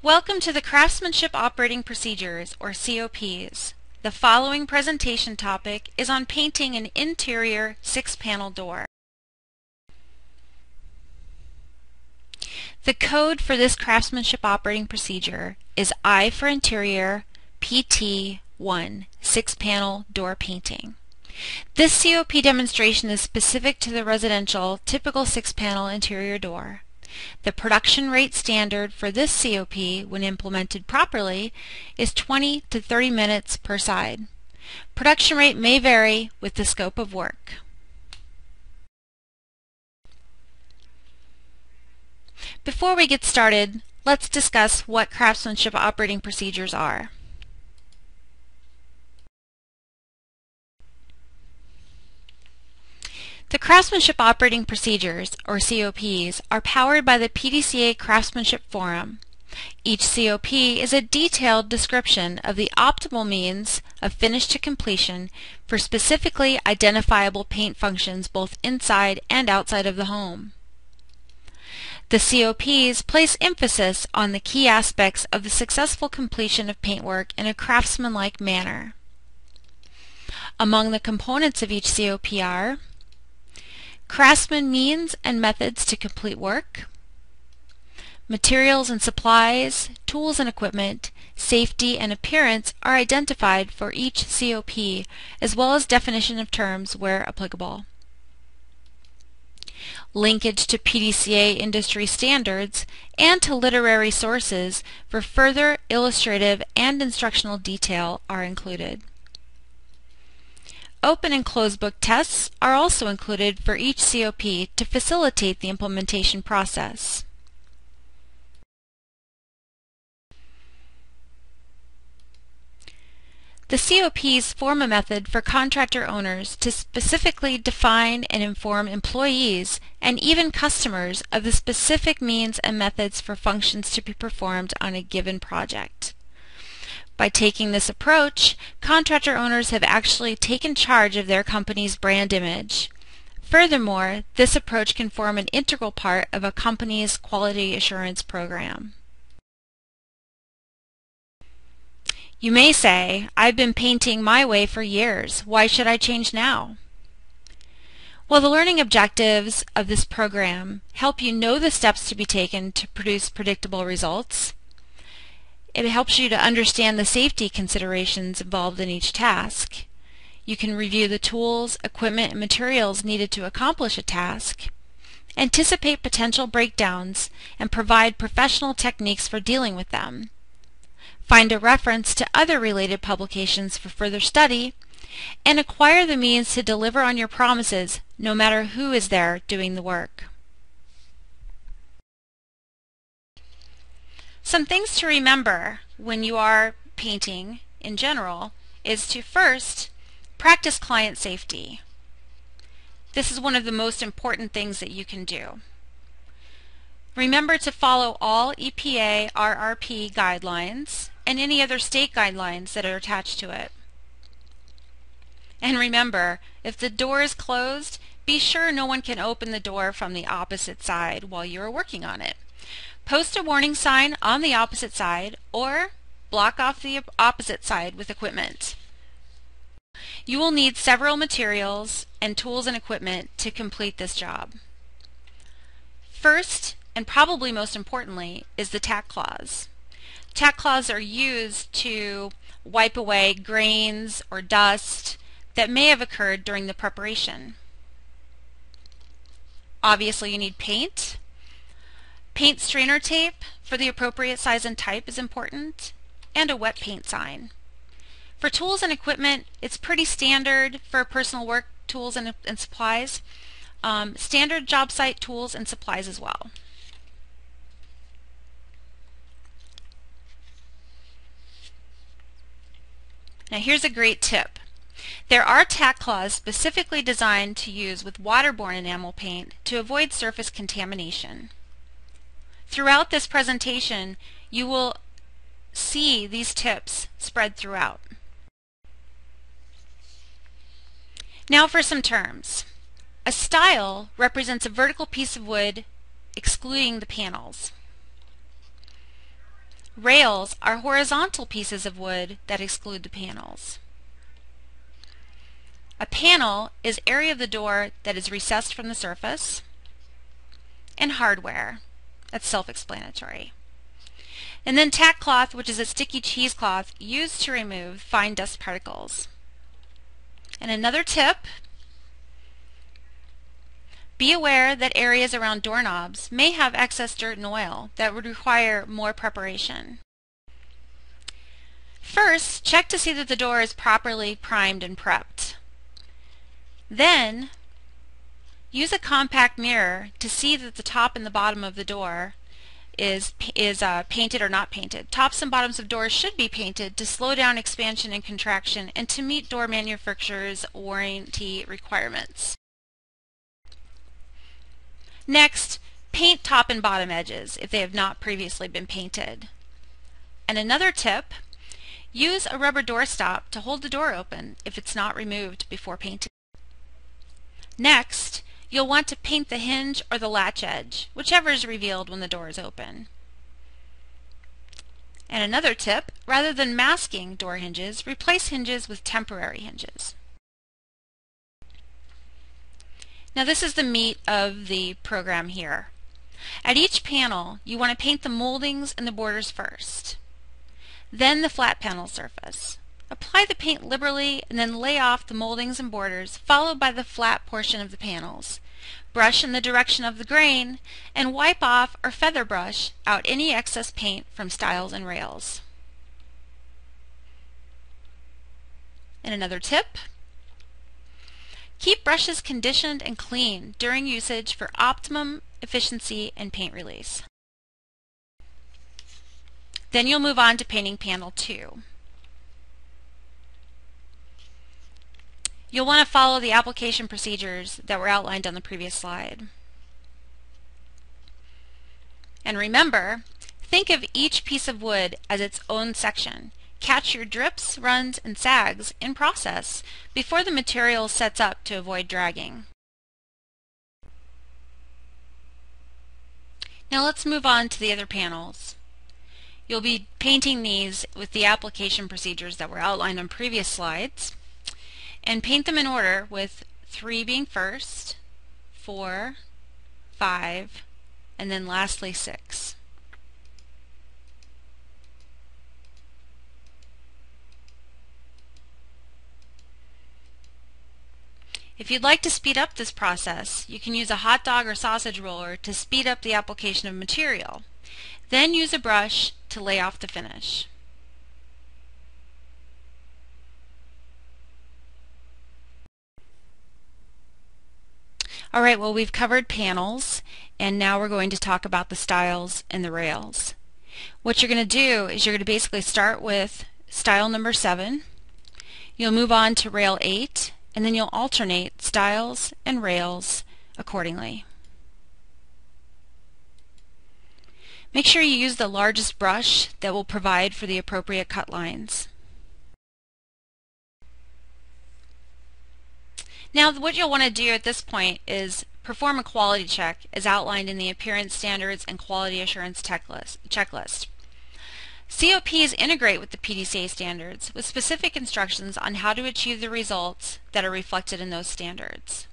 Welcome to the Craftsmanship Operating Procedures, or COPs. The following presentation topic is on painting an interior 6-panel door. The code for this Craftsmanship Operating Procedure is I for Interior PT1 6-panel door painting. This COP demonstration is specific to the residential typical 6-panel interior door. The production rate standard for this COP, when implemented properly, is 20 to 30 minutes per side. Production rate may vary with the scope of work. Before we get started, let's discuss what Craftsmanship Operating Procedures are. The Craftsmanship Operating Procedures, or COPs, are powered by the PDCA Craftsmanship Forum. Each COP is a detailed description of the optimal means of finish to completion for specifically identifiable paint functions both inside and outside of the home. The COPs place emphasis on the key aspects of the successful completion of paintwork in a craftsman-like manner. Among the components of each COP are Craftsman means and methods to complete work, materials and supplies, tools and equipment, safety and appearance are identified for each COP, as well as definition of terms where applicable. Linkage to PDCA industry standards and to literary sources for further illustrative and instructional detail are included. Open and closed book tests are also included for each COP to facilitate the implementation process. The COPs form a method for contractor owners to specifically define and inform employees and even customers of the specific means and methods for functions to be performed on a given project. By taking this approach, contractor owners have actually taken charge of their company's brand image. Furthermore, this approach can form an integral part of a company's quality assurance program. You may say, I've been painting my way for years. Why should I change now? Well, the learning objectives of this program help you know the steps to be taken to produce predictable results. It helps you to understand the safety considerations involved in each task. You can review the tools, equipment, and materials needed to accomplish a task, anticipate potential breakdowns, and provide professional techniques for dealing with them. Find a reference to other related publications for further study, and acquire the means to deliver on your promises no matter who is there doing the work. Some things to remember when you are painting in general is to first practice client safety. This is one of the most important things that you can do. Remember to follow all EPA RRP guidelines and any other state guidelines that are attached to it. And remember, if the door is closed, be sure no one can open the door from the opposite side while you are working on it. Post a warning sign on the opposite side or block off the opposite side with equipment. You will need several materials and tools and equipment to complete this job. First, and probably most importantly, is the tack cloths. Tack cloths are used to wipe away grains or dust that may have occurred during the preparation. Obviously, you need paint. Paint strainer tape for the appropriate size and type is important, and a wet paint sign. For tools and equipment, it's pretty standard for personal work tools and supplies. Standard job site tools and supplies as well. Now here's a great tip. There are tack cloths specifically designed to use with waterborne enamel paint to avoid surface contamination. Throughout this presentation, you will see these tips spread throughout. Now for some terms. A stile represents a vertical piece of wood excluding the panels. Rails are horizontal pieces of wood that exclude the panels. A panel is area of the door that is recessed from the surface. And hardware. That's self-explanatory. And then tack cloth, which is a sticky cheesecloth used to remove fine dust particles. And another tip, be aware that areas around doorknobs may have excess dirt and oil that would require more preparation. First, check to see that the door is properly primed and prepped. Then, use a compact mirror to see that the top and the bottom of the door is painted or not painted. Tops and bottoms of doors should be painted to slow down expansion and contraction and to meet door manufacturers' warranty requirements. Next, paint top and bottom edges if they have not previously been painted. And another tip, use a rubber door stop to hold the door open if it's not removed before painting. Next, you'll want to paint the hinge or the latch edge, whichever is revealed when the door is open. And another tip, rather than masking door hinges, replace hinges with temporary hinges. Now this is the meat of the program here. At each panel, you want to paint the moldings and the borders first, then the flat panel surface. Apply the paint liberally and then lay off the moldings and borders, followed by the flat portion of the panels. Brush in the direction of the grain and wipe off or feather brush out any excess paint from stiles and rails. And another tip, keep brushes conditioned and clean during usage for optimum efficiency and paint release. Then you'll move on to painting panel 2. You'll want to follow the application procedures that were outlined on the previous slide. And remember, think of each piece of wood as its own section. Catch your drips, runs, and sags in process before the material sets up to avoid dragging. Now let's move on to the other panels. You'll be painting these with the application procedures that were outlined on previous slides, and paint them in order with 3 being first, 4, 5, and then lastly 6. If you'd like to speed up this process, you can use a hot dog or sausage roller to speed up the application of material. Then use a brush to lay off the finish. Alright, well, we've covered panels, and now we're going to talk about the stiles and the rails. What you're going to do is you're going to basically start with stile number 7. You'll move on to rail 8, and then you'll alternate stiles and rails accordingly. Make sure you use the largest brush that will provide for the appropriate cut lines. Now what you'll want to do at this point is perform a quality check as outlined in the Appearance Standards and Quality Assurance checklist. COPs integrate with the PDCA standards with specific instructions on how to achieve the results that are reflected in those standards.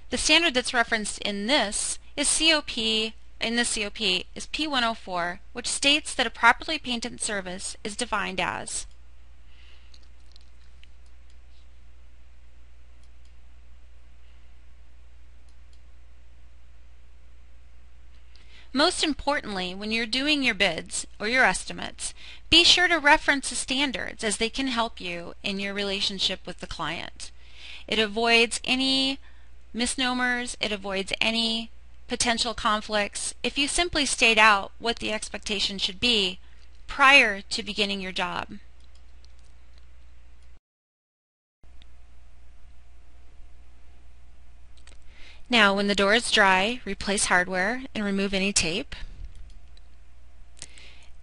The standard that's referenced in this COP is P104, which states that a properly painted service is defined as Most importantly, when you're doing your bids or your estimates, be sure to reference the standards as they can help you in your relationship with the client. It avoids any misnomers, it avoids any potential conflicts if you simply state out what the expectation should be prior to beginning your job. Now, when the door is dry, replace hardware and remove any tape.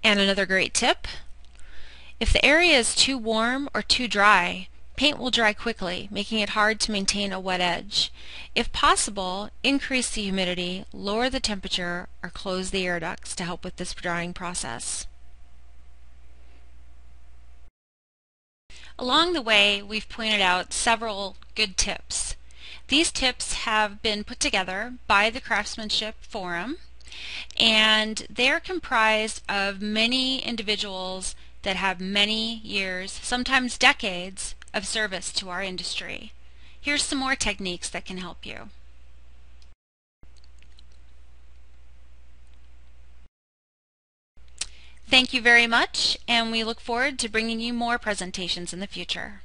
And another great tip, if the area is too warm or too dry, Paint will dry quickly, making it hard to maintain a wet edge. If possible, increase the humidity, lower the temperature, or close the air ducts to help with this drying process. Along the way, we've pointed out several good tips. These tips have been put together by the Craftsmanship Forum, and they're comprised of many individuals that have many years, sometimes decades, of service to our industry. Here's some more techniques that can help you. Thank you very much, and we look forward to bringing you more presentations in the future.